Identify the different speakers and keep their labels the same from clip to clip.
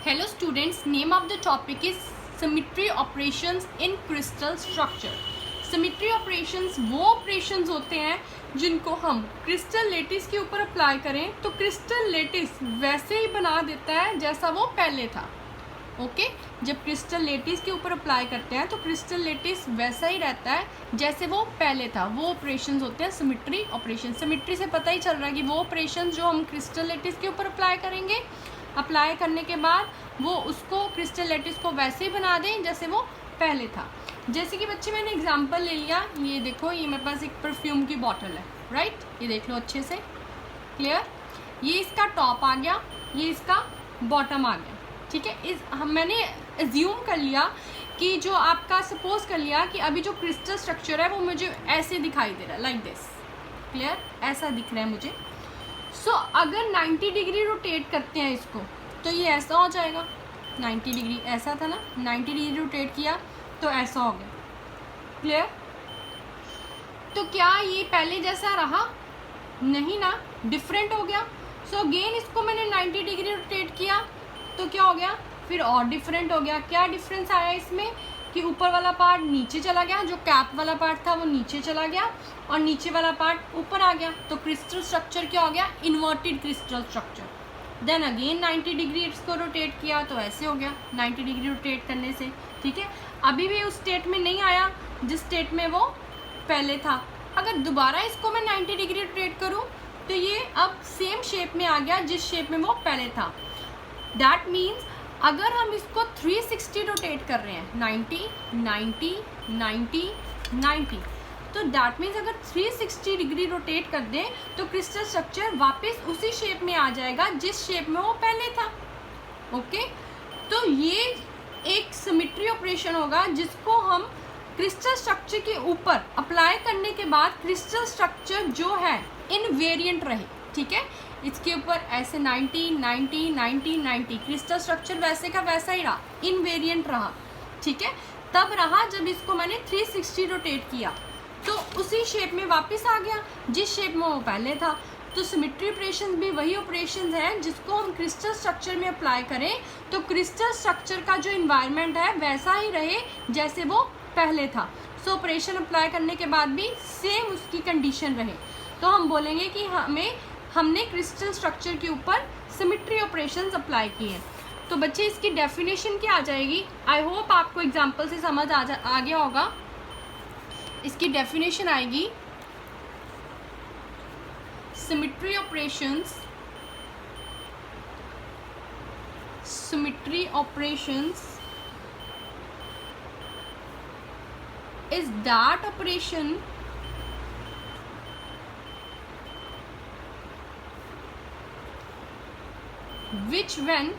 Speaker 1: Hello students, name of the topic is symmetry operations in crystal structure. Symmetry operations वो operations होते हैं जिनको हम क्रिस्टल लेटिस के ऊपर अप्लाई करें तो क्रिस्टल लेटिस वैसे ही बना देता है जैसा वो पहले था. ओके जब क्रिस्टल लेटिस के ऊपर अप्लाई करते हैं तो क्रिस्टल लेटिस वैसा ही रहता है जैसे वो पहले था. वो ऑपरेशंस होते हैं सिमेट्री ऑपरेशन. सिमेट्री से पता ही चल रहा है कि वो ऑपरेशंस जो हम क्रिस्टल लेटिस के ऊपर अप्लाई करेंगे, अप्लाई करने के बाद वो उसको क्रिस्टल लेटिस को वैसे ही बना दें जैसे वो पहले था. जैसे कि बच्चे मैंने एग्जांपल ले लिया, ये देखो ये मेरे पास एक परफ्यूम की बॉटल है, राइट. ये देख लो अच्छे से, क्लियर. ये इसका टॉप आ गया, ये इसका बॉटम आ गया, ठीक है. मैंने एज्यूम कर लिया कि जो आपका सपोज कर लिया कि अभी जो क्रिस्टल स्ट्रक्चर है वो मुझे ऐसे दिखाई दे रहा है, लाइक दिस, क्लियर. ऐसा दिख रहा है मुझे. सो अगर 90 डिग्री रोटेट करते हैं इसको तो ये ऐसा हो जाएगा. 90 डिग्री ऐसा था ना, 90 डिग्री रोटेट किया तो ऐसा हो गया, क्लियर. तो क्या ये पहले जैसा रहा? नहीं ना, डिफरेंट हो गया. सो अगेन इसको मैंने 90 डिग्री रोटेट किया तो क्या हो गया, फिर और डिफरेंट हो गया. क्या डिफरेंस आया इसमें कि ऊपर वाला पार्ट नीचे चला गया, जो कैप वाला पार्ट था वो नीचे चला गया और नीचे वाला पार्ट ऊपर आ गया. तो क्रिस्टल स्ट्रक्चर क्या हो गया, inverted crystal structure. Then again 90 degree इसको रोटेट किया तो ऐसे हो गया 90 डिग्री रोटेट करने से, ठीक है. अभी भी उस स्टेट में नहीं आया जिस स्टेट में वो पहले था. अगर दोबारा इसको मैं 90 डिग्री रोटेट करूँ तो ये अब सेम शेप में आ गया जिस शेप में वो पहले था. दैट मीन्स अगर हम इसको 360 रोटेट कर रहे हैं, 90 90 90 90, तो दैट मीन्स अगर 360 डिग्री रोटेट कर दें तो क्रिस्टल स्ट्रक्चर वापस उसी शेप में आ जाएगा जिस शेप में वो पहले था. ओके तो ये एक सिमेट्री ऑपरेशन होगा जिसको हम क्रिस्टल स्ट्रक्चर के ऊपर अप्लाई करने के बाद क्रिस्टल स्ट्रक्चर जो है इनवेरिएंट रहे, ठीक है. इसके ऊपर ऐसे 90 90 90 90 क्रिस्टल स्ट्रक्चर वैसे का वैसा ही रहा, इनवेरिएंट रहा, ठीक है. तब रहा जब इसको मैंने 360 रोटेट किया तो उसी शेप में वापस आ गया जिस शेप में वो पहले था. तो सिमेट्री ऑपरेशंस भी वही ऑपरेशंस हैं जिसको हम क्रिस्टल स्ट्रक्चर में अप्लाई करें तो क्रिस्टल स्ट्रक्चर का जो इन्वायरमेंट है वैसा ही रहे जैसे वो पहले था. सो ऑपरेशन अप्लाई करने के बाद भी सेम उसकी कंडीशन रहे तो हम बोलेंगे कि हमने क्रिस्टल स्ट्रक्चर के ऊपर सिमेट्री ऑपरेशंस अप्लाई किए हैं. तो बच्चे इसकी डेफिनेशन क्या आ जाएगी? आई होप आपको एग्जांपल से समझ आ गया होगा. इसकी डेफिनेशन आएगी symmetry operations is that operation which when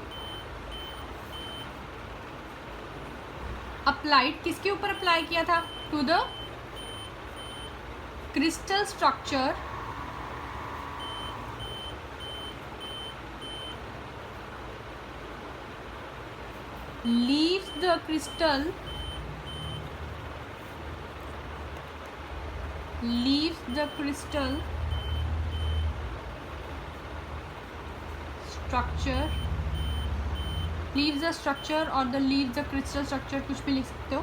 Speaker 1: applied, किसके ऊपर अप्लाई किया था? to the crystal structure leaves the crystal structure, leaves the structure or the leaves the crystal structure, कुछ भी लिख सकते हो.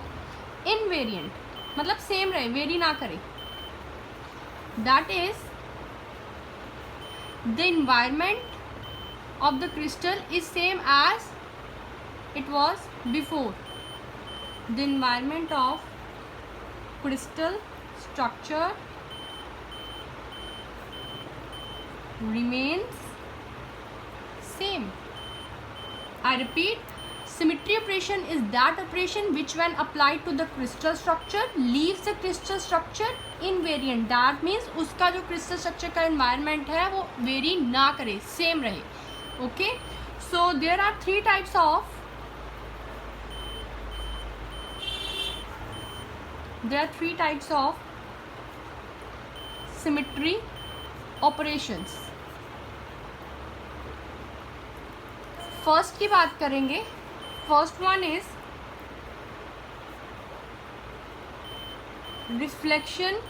Speaker 1: invariant मतलब सेम रहे, वेरी ना करे. that is the environment of the crystal is same as it was before. the environment of crystal structure remains same. I repeat, symmetry operation is that operation which when applied to the crystal structure leaves the crystal structure invariant. that means उसका जो crystal structure का environment है वो vary ना करे, same रहे. okay so there are three types of symmetry operations. First की बात करेंगे. First one is reflection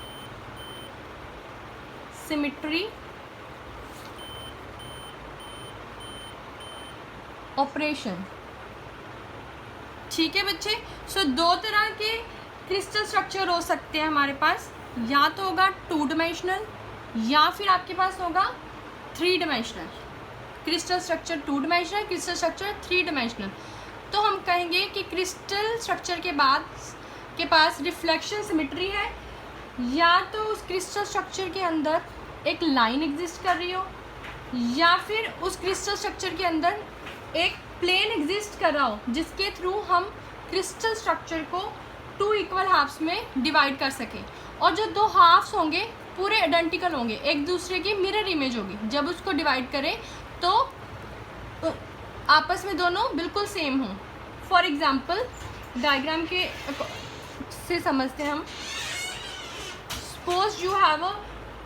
Speaker 1: symmetry operation. ठीक है बच्चे। सो दो तरह के क्रिस्टल स्ट्रक्चर हो सकते हैं हमारे पास, या तो होगा 2 डायमेंशनल या फिर आपके पास होगा 3 dimensional. Crystal structure 2 dimensional, crystal structure 3 dimensional. तो हम कहेंगे कि क्रिस्टल स्ट्रक्चर के पास रिफ्लेक्शन सिमेट्री है, या तो उस क्रिस्टल स्ट्रक्चर के अंदर एक लाइन एग्जिस्ट कर रही हो, या फिर उस क्रिस्टल स्ट्रक्चर के अंदर एक प्लेन एग्जिस्ट कर रहा हो जिसके थ्रू हम क्रिस्टल स्ट्रक्चर को 2 इक्वल हाफ्स में डिवाइड कर सकें। और जो 2 हाफ्स होंगे पूरे आइडेंटिकल होंगे, एक दूसरे की मिरर इमेज होगी। जब उसको डिवाइड करें तो आपस में दोनों बिल्कुल सेम हों। फॉर एग्जांपल डायग्राम के से समझते हैं हम। Suppose you have a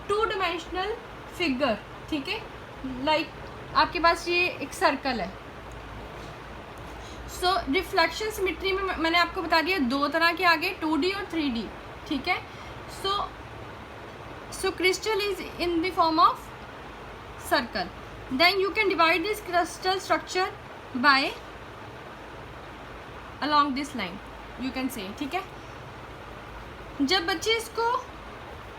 Speaker 1: 2 dimensional figure, ठीक है, लाइक आपके पास ये एक सर्कल है। सो रिफ्लेक्शन सिमेट्री में मैंने आपको बता दिया 2 तरह के आगे, 2D और 3D, ठीक है। So crystal is in the form of circle, then you can divide this crystal structure by along this line, you can say, ठीक है। जब बच्चे इसको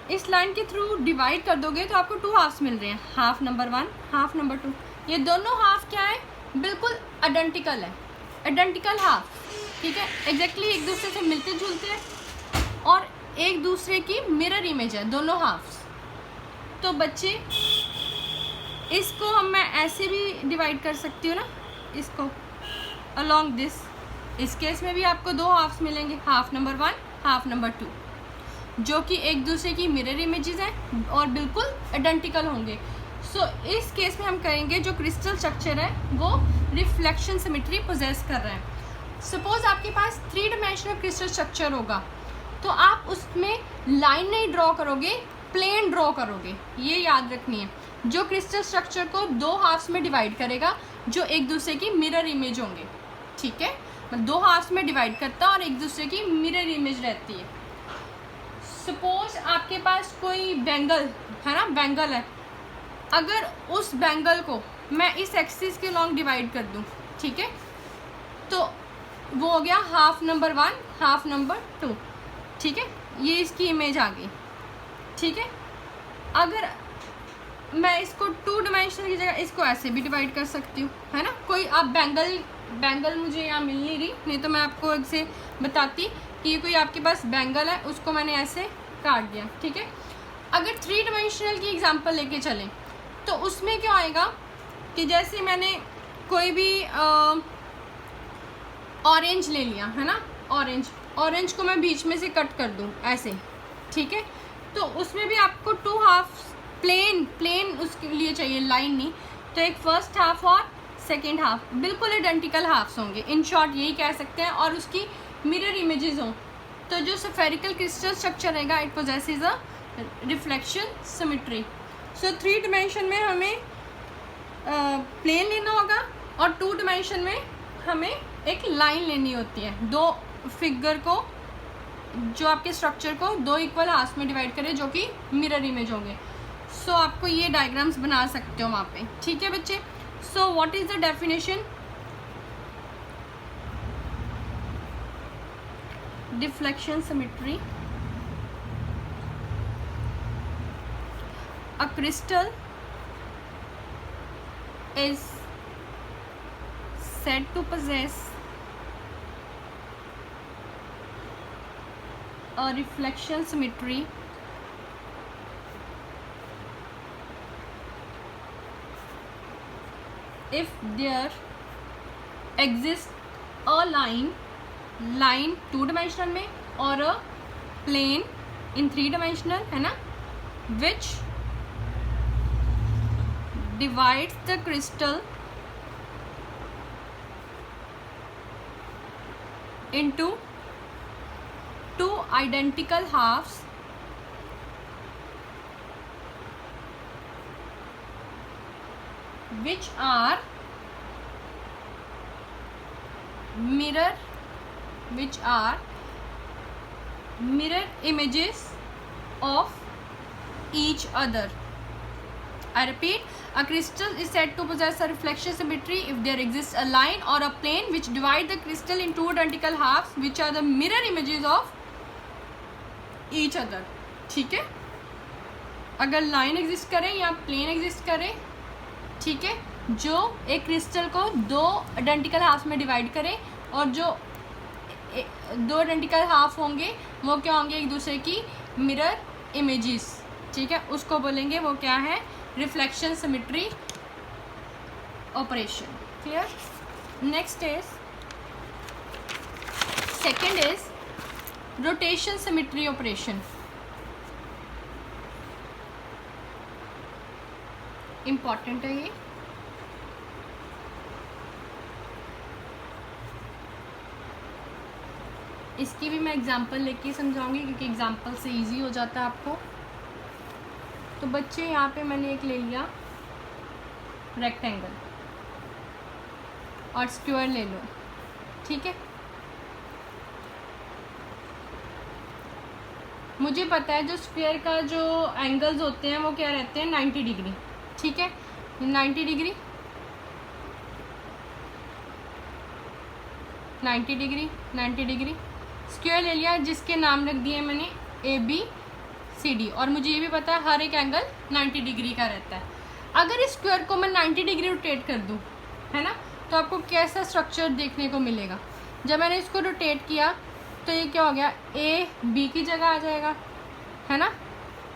Speaker 1: इस लाइन के थ्रू डिवाइड कर दोगे तो आपको 2 हाफ्स मिल रहे हैं, हाफ नंबर 1, हाफ नंबर 2। ये दोनों हाफ क्या है, बिल्कुल आइडेंटिकल है, आइडेंटिकल हाफ, ठीक है, एग्जैक्टली एक दूसरे से मिलते जुलते हैं और एक दूसरे की मिरर इमेज है दोनों हाफ्स। तो बच्चे इसको मैं ऐसे भी डिवाइड कर सकती हूँ ना, इसको along दिस। इस केस में भी आपको 2 हाफ्स मिलेंगे, हाफ नंबर 1, हाफ नंबर 2, जो कि एक दूसरे की मिरर इमेजेस हैं और बिल्कुल आइडेंटिकल होंगे। सो इस केस में हम कहेंगे जो क्रिस्टल स्ट्रक्चर है वो रिफ्लेक्शन सिमेट्री पोजेस कर रहे हैं। सपोज आपके पास 3 डायमेंशनल क्रिस्टल स्ट्रक्चर होगा तो आप उसमें लाइन नहीं ड्रॉ करोगे, प्लेन ड्रॉ करोगे। ये याद रखनी है। जो क्रिस्टल स्ट्रक्चर को 2 हाफ्स में डिवाइड करेगा जो एक दूसरे की मिरर इमेज होंगे, ठीक है, 2 हाफ्स में डिवाइड करता है और एक दूसरे की मिरर इमेज रहती है। सपोज आपके पास कोई बैंगल है ना, बैंगल है, अगर उस बैंगल को मैं इस एक्सिस के लॉन्ग डिवाइड कर दूं, ठीक है, तो वो हो गया हाफ नंबर 1, हाफ नंबर 2, ठीक है, ये इसकी इमेज आ गई, ठीक है। अगर मैं इसको 2 डायमेंशनल की जगह इसको ऐसे भी डिवाइड कर सकती हूँ, है ना। कोई आप बैंगल मुझे यहाँ मिल नहीं रही, नहीं तो मैं आपको ऐसे बताती कि ये कोई आपके पास बैंगल है, उसको मैंने ऐसे काट दिया, ठीक है। अगर 3 डायमेंशनल की एग्जांपल लेके चलें तो उसमें क्या आएगा कि जैसे मैंने कोई भी ऑरेंज ले लिया है ना, ऑरेंज को मैं बीच में से कट कर दूँ ऐसे, ठीक है, तो उसमें भी आपको 2 हाफ प्लेन उसके लिए चाहिए, लाइन नहीं। तो एक फर्स्ट हाफ और सेकेंड हाफ बिल्कुल आइडेंटिकल हाफ्स होंगे, इन शॉर्ट यही कह सकते हैं, और उसकी मिरर इमेजेस हों। तो जो स्फेरिकल क्रिस्टल स्ट्रक्चर रहेगा it possesses a reflection symmetry. So 3 dimension में हमें प्लेन लेना होगा और 2 डायमेंशन में हमें एक लाइन लेनी होती है। 2 फिगर को, जो आपके स्ट्रक्चर को 2 इक्वल हाफ्स में डिवाइड करें जो कि मिरर इमेज होंगे। सो आपको ये डायग्राम्स बना सकते हो वहाँ पे, ठीक है बच्चे। So what is the definition? Deflection symmetry, a crystal is said to possess a reflection symmetry if there exists a line 2 dimensional में और a plane in 3 dimensional, है ना, which divides the crystal into 2 identical halves which are mirror images of each other, I repeat, a crystal is said to possess a reflection symmetry if there exists a line or a plane which divide the crystal in two identical halves which are the mirror images of each other. ठीक है, अगर line exist करे या plane exist करे, ठीक है, जो एक क्रिस्टल को दो आइडेंटिकल हाफ में डिवाइड करे और जो दो आइडेंटिकल हाफ होंगे वो क्या होंगे, एक दूसरे की मिरर इमेजेस, ठीक है, उसको बोलेंगे वो क्या है, reflection symmetry operation. Clear. Next is second is rotation symmetry operation. Important है ये. इसकी भी मैं एग्जांपल लेके समझाऊंगी क्योंकि एग्जांपल से इजी हो जाता है आपको. तो बच्चे यहाँ पे मैंने एक ले लिया रेक्टेंगल और स्क्वायर ले लो, ठीक है. मुझे पता है जो स्क्वायर का जो एंगल्स होते हैं वो क्या रहते हैं, 90 डिग्री, ठीक है, 90 डिग्री, 90 डिग्री, 90 डिग्री. स्क्वायर ले लिया जिसके नाम रख दिए मैंने ABCD और मुझे ये भी पता है हर एक एंगल 90 डिग्री का रहता है. अगर इस स्क्वायर को मैं 90 डिग्री रोटेट कर दूं, है ना, तो आपको कैसा स्ट्रक्चर देखने को मिलेगा. जब मैंने इसको रोटेट किया तो ये क्या हो गया, A B की जगह आ जाएगा, है ना,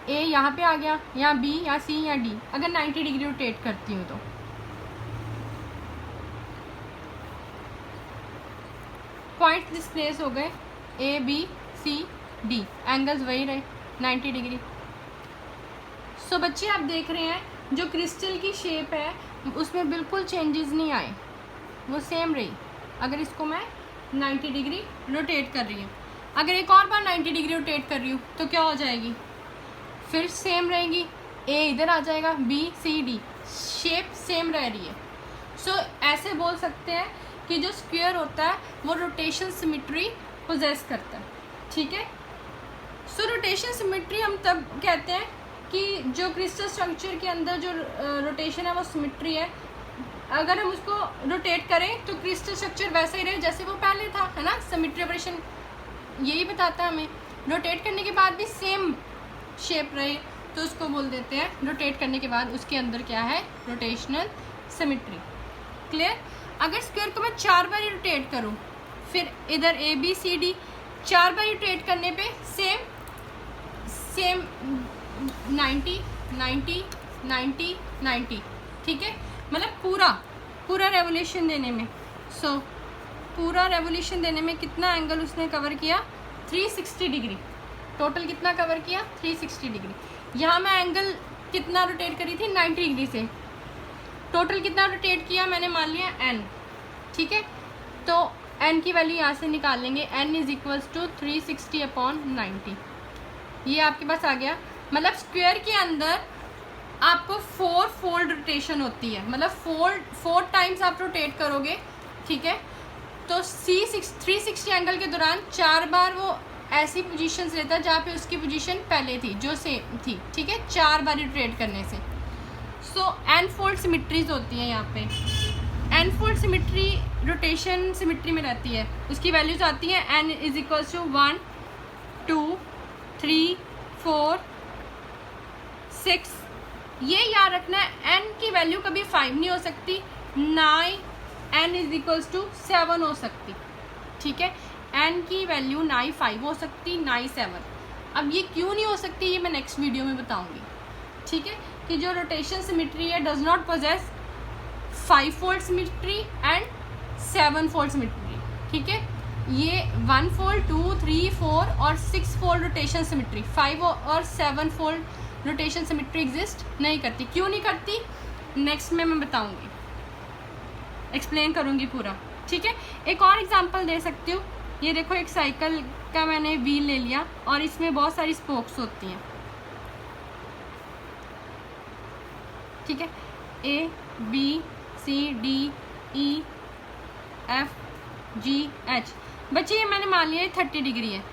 Speaker 1: A यहाँ पे आ गया, या B या C या D, अगर 90 डिग्री रोटेट करती हूँ तो. पॉइंट डिस्प्लेस हो गए ABCD, एंगल्स वही रहे 90 डिग्री. सो बच्चे आप देख रहे हैं जो क्रिस्टल की शेप है उसमें बिल्कुल चेंजेस नहीं आए, वो सेम रही. अगर इसको मैं 90 डिग्री रोटेट कर रही हूँ, अगर एक और बार 90 डिग्री रोटेट कर रही हूँ तो क्या हो जाएगी, फिर सेम रहेगी. A इधर आ जाएगा, BCD, शेप सेम रह रही है. सो ऐसे बोल सकते हैं कि जो स्क्वायर होता है वो रोटेशन सिमेट्री पोजेस करता है, ठीक है. सो रोटेशन सिमेट्री हम तब कहते हैं कि जो क्रिस्टल स्ट्रक्चर के अंदर जो रोटेशन है वो सिमेट्री है. अगर हम उसको रोटेट करें तो क्रिस्टल स्ट्रक्चर वैसा ही रहे जैसे वो पहले था, है ना. सिमेट्री ऑपरेशन यही बताता है हमें. रोटेट करने के बाद भी सेम शेप रहे तो उसको बोल देते हैं रोटेट करने के बाद उसके अंदर क्या है, रोटेशनल सिमेट्री. क्लियर. अगर स्क्वायर को मैं 4 बार रोटेट करूं, फिर इधर ABCD 4 बार रोटेट करने पे सेम 90 90 90 90, ठीक है, मतलब पूरा रेवोल्यूशन देने में. सो पूरा रेवोल्यूशन देने में कितना एंगल उसने कवर किया, 360 डिग्री. टोटल कितना कवर किया, 360 डिग्री. यहाँ मैं एंगल कितना रोटेट करी थी, 90 डिग्री से. टोटल कितना रोटेट किया मैंने, मान लिया N, ठीक है. तो N की वैल्यू यहाँ से निकाल लेंगे, N इज इक्वल्स टू 360/90. ये आपके पास आ गया. मतलब स्क्वायर के अंदर आपको 4 फोल्ड रोटेशन होती है, मतलब 4 टाइम्स आप रोटेट करोगे, ठीक है. तो 360 एंगल के दौरान 4 बार वो ऐसी पोजीशंस लेता है जहाँ पे उसकी पोजीशन पहले थी जो सेम थी, ठीक है, 4 बार रोटेट करने से. सो N फोल्ड सिमेट्रीज होती हैं यहाँ पे. N fold symmetry rotation symmetry में रहती है. उसकी वैल्यूज आती हैं N इज इक्वल्स टू 1 2 3 4 6. ये याद रखना है N की वैल्यू कभी 5 नहीं हो सकती, ना ही N इज इक्वल्स टू 7 हो सकती, ठीक है. N की वैल्यू ना ही 5 हो सकती ना ही 7. अब ये क्यों नहीं हो सकती ये मैं नेक्स्ट वीडियो में बताऊंगी, ठीक है, कि जो रोटेशन सिमेट्री है does not possess 5 fold symmetry and 7 fold symmetry, ठीक है. ये 1 फोल्ड 2 3 4 और 6 फोल्ड रोटेशन सिमेट्री, 5 और 7 फोल्ड रोटेशन सिमेट्री एग्जिस्ट नहीं करती. क्यों नहीं करती नेक्स्ट में मैं बताऊंगी, एक्सप्लेन करूंगी पूरा, ठीक है. एक और एग्जांपल दे सकती हूँ. ये देखो एक साइकिल का मैंने व्हील ले लिया और इसमें बहुत सारी स्पोक्स होती हैं, ठीक है. ABCDEFGH. बच्चे ये मैंने मान लिया 30 डिग्री है.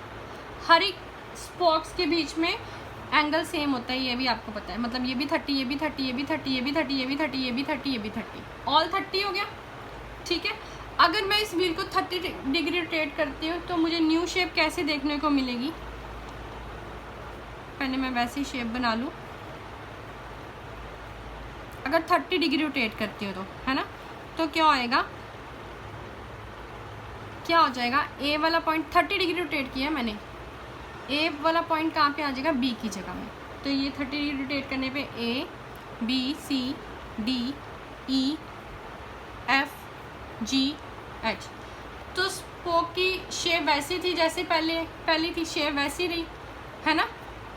Speaker 1: हर एक स्पोक्स के बीच में एंगल सेम होता है, ये भी आपको पता है, मतलब ये भी 30, ये भी 30, ये भी 30, ये भी 30, ये भी 30, ये भी 30, ये भी 30, ऑल 30 हो गया, ठीक है। अगर मैं इस व्हील को 30 डिग्री रोटेट करती हूँ तो मुझे न्यू शेप कैसे देखने को मिलेगी? पहले मैं वैसी शेप बना लूँ। अगर 30 डिग्री रोटेट करती हूँ तो, है ना, तो क्या आएगा, क्या हो जाएगा, ए वाला पॉइंट 30 डिग्री रोटेट किया है मैंने, ए वाला पॉइंट कहाँ पे आ जाएगा, बी की जगह में। तो ये 30 डिग्री रोटेट करने पे A B C D E F G H. तो स्पोक की शेप वैसी थी जैसे पहली थी, शेप वैसी रही, है ना,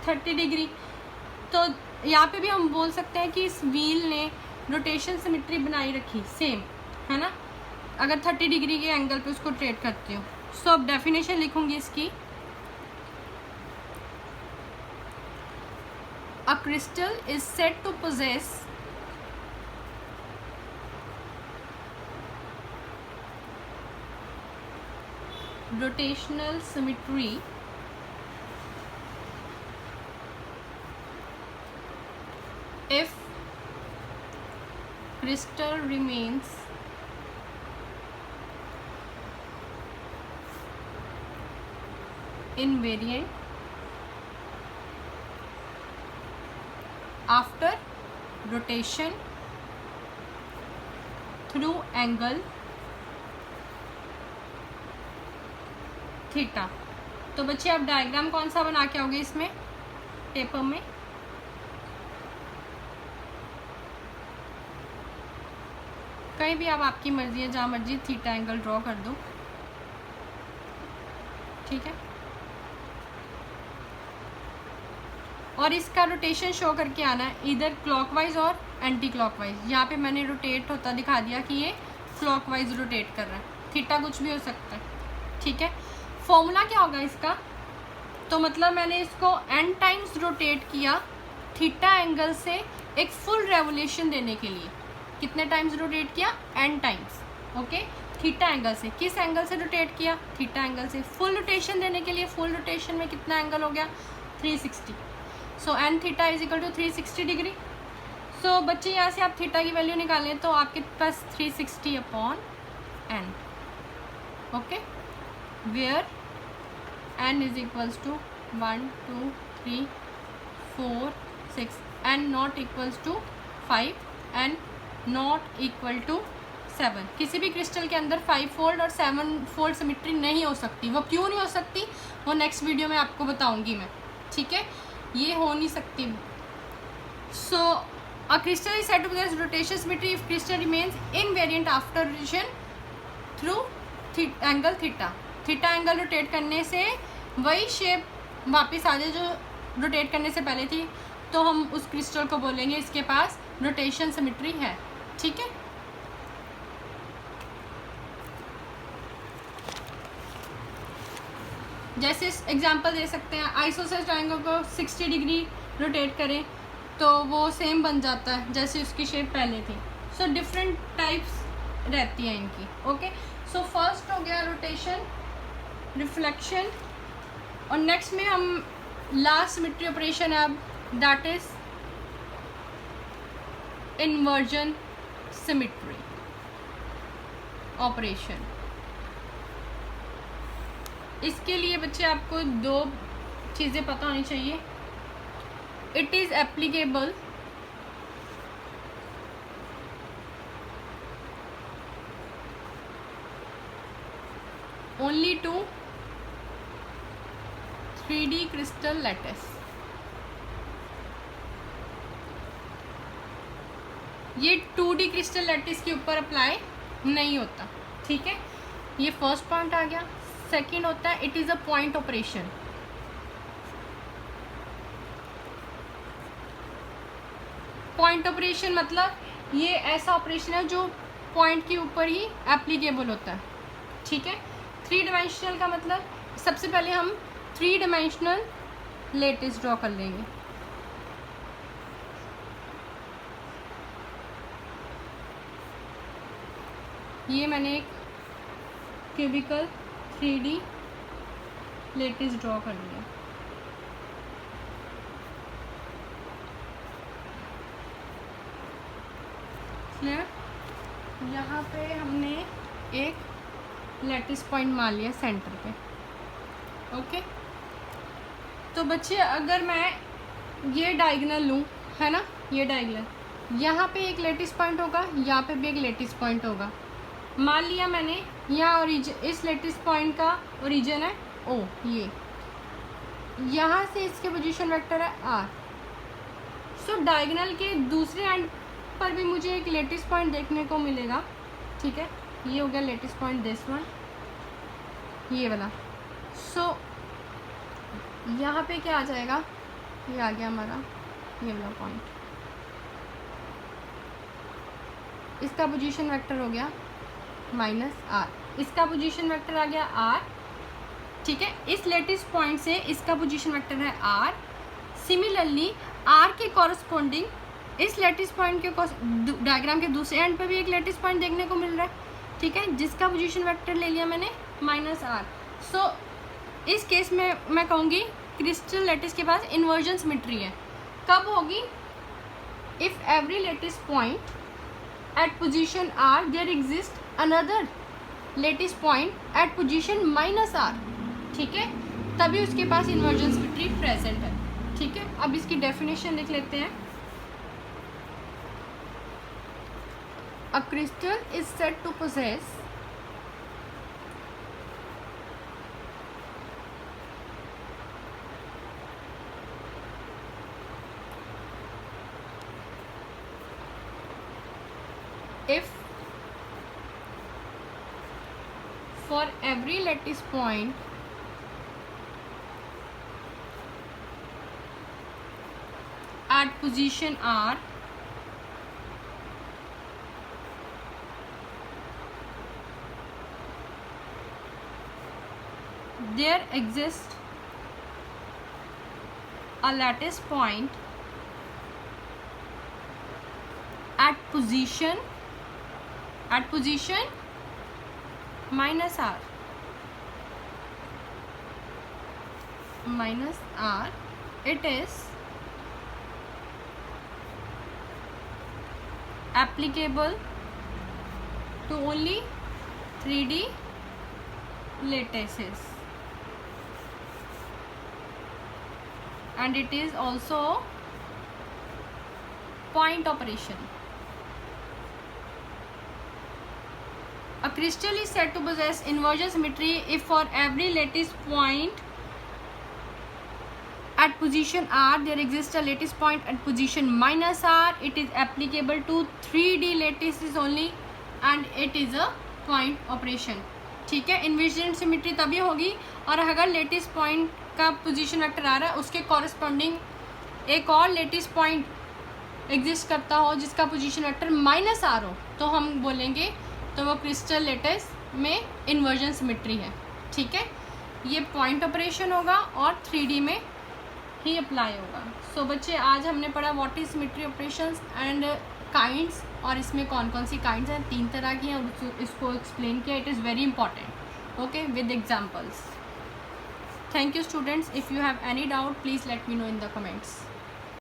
Speaker 1: 30 डिग्री। तो यहाँ पे भी हम बोल सकते हैं कि इस व्हील ने रोटेशन सिमेट्री बनाई रखी सेम, है ना, अगर 30 डिग्री के एंगल पे उसको रोटेट करती हूँ। सो अब डेफिनेशन लिखूंगी इसकी, a crystal is said to possess rotational symmetry if crystal remains invariant after rotation through angle theta. तो बच्चे आप डायग्राम कौन सा बना के आओगे इसमें पेपर में? कहीं भी आप, आपकी मर्जी है, जहाँ मर्जी थीटा एंगल ड्रॉ कर दो, ठीक है। और इसका रोटेशन शो करके आना है इधर क्लॉकवाइज और एंटी क्लॉकवाइज। यहाँ पे मैंने रोटेट होता दिखा दिया कि ये क्लॉकवाइज रोटेट कर रहा है, थीटा कुछ भी हो सकता है, ठीक है। फॉर्मूला क्या होगा इसका? तो मतलब मैंने इसको n टाइम्स रोटेट किया थीटा एंगल से एक फुल रेवोल्यूशन देने के लिए। कितने टाइम्स रोटेट किया? n times, okay. Theta angle से, किस एंगल से रोटेट किया? थीटा एंगल से। फुल रोटेशन देने के लिए, फुल रोटेशन में कितना एंगल हो गया? 360। So n theta is equal to 360 degree. So बच्चे यहाँ से आप थीटा की वैल्यू निकालें तो आपके पास 360 upon n, okay, where n is equals to 1 2 3 4 6, n not equals to 5, n not equal to 7। किसी भी क्रिस्टल के अंदर 5 फोल्ड और 7 फोल्ड सिमेट्री नहीं हो सकती। वो क्यों नहीं हो सकती, वो नेक्स्ट वीडियो में आपको बताऊंगी मैं, ठीक है। ये हो नहीं सकती। So a crystal is said to possess rotation symmetry if crystal remains invariant after rotation through angle theta. Theta angle rotate करने से वही शेप वापस आ जाए जो रोटेट करने से पहले थी, तो हम उस क्रिस्टल को बोलेंगे इसके पास रोटेशन सिमेट्री है, ठीक है। जैसे एग्जांपल दे सकते हैं, आइसोसेलेस ट्रायंगल को 60 डिग्री रोटेट करें तो वो सेम बन जाता है जैसे उसकी शेप पहले थी। सो डिफरेंट टाइप्स रहती हैं इनकी, ओके। सो फर्स्ट हो गया रोटेशन, रिफ्लेक्शन, और नेक्स्ट में हम लास्ट सिमेट्री ऑपरेशन है अब, that is inversion symmetry operation. इसके लिए बच्चे आपको दो चीज़ें पता होनी चाहिए। It is applicable only to 3D crystal lattice. ये 2D क्रिस्टल लैटिस के ऊपर अप्लाई नहीं होता, ठीक है। ये फर्स्ट पॉइंट आ गया। सेकेंड होता है it is a point operation. Point operation मतलब ये ऐसा ऑपरेशन है जो पॉइंट के ऊपर ही एप्लीकेबल होता है, ठीक है। 3 डायमेंशनल का मतलब, सबसे पहले हम 3 डायमेंशनल लैटिस ड्रॉ कर लेंगे। ये मैंने एक क्यूबिकल 3D लैटिस ड्रॉ कर लिया। क्लियर। यहाँ पे हमने एक लैटिस पॉइंट मान लिया सेंटर पे। ओके, तो बच्चे अगर मैं ये डायगोनल लूँ, है ना, ये डायगोनल, यहाँ पे एक लैटिस पॉइंट होगा, यहाँ पे भी एक लैटिस पॉइंट होगा। मान लिया मैंने यहाँ ओरिजिन, इस लैटिस पॉइंट का ओरिजिन है ओ, ये यहाँ से इसके पोजीशन वेक्टर है आर। सो डायगोनल के दूसरे एंड पर भी मुझे एक लैटिस पॉइंट देखने को मिलेगा। ठीक है, ये हो गया लैटिस पॉइंट, दिस वन, ये वाला। सो यहाँ पे क्या आ जाएगा, ये आ गया हमारा ये वाला पॉइंट, इसका पोजीशन वेक्टर हो गया -r, इसका पोजीशन वेक्टर आ गया r। ठीक है, इस लैटिस पॉइंट से इसका पोजीशन वेक्टर है r। सिमिलरली r के कॉरस्पॉन्डिंग इस लैटिस पॉइंट के डायग्राम के दूसरे एंड पे भी एक लैटिस पॉइंट देखने को मिल रहा है। ठीक है, जिसका पोजीशन वेक्टर ले लिया मैंने -r। सो इस केस में मैं कहूँगी क्रिस्टल लैटिस के पास इन्वर्जन सिमेट्री है। कब होगी? If every lattice point at position r there exist another lattice point at position -r। ठीक है, तभी उसके पास इन्वर्जन सिमेट्री प्रेजेंट है। ठीक है, अब इसकी डेफिनेशन लिख लेते हैं। A crystal is said to possess if for every lattice point at position r there exists a lattice point at position -r, it is applicable to only 3D lattices and it is also point operation. A crystal is said to possess inversion symmetry if for every lattice point at position r there exists a lattice point at position -r. It is applicable to 3D lattices only and it is a point operation. ठीक है, inversion symmetry तभी होगी और अगर lettuce point का position vector आ रहा है उसके कॉरस्पॉन्डिंग एक और लेटिस पॉइंट एग्जिस्ट करता हो जिसका पोजीशन वेक्टर -r हो, तो हम बोलेंगे तो वो क्रिस्टल लैटिस में इन्वर्जन सिमेट्री है। ठीक है, ये पॉइंट ऑपरेशन होगा और 3D में ही अप्लाई होगा। सो बच्चे आज हमने पढ़ा what is symmetry operations and kinds, और इसमें कौन कौन सी काइंड्स हैं, 3 तरह की हैं, और इसको एक्सप्लेन किया। It is very important, okay, with examples. Thank you students. If you have any doubt please let me know in the comments.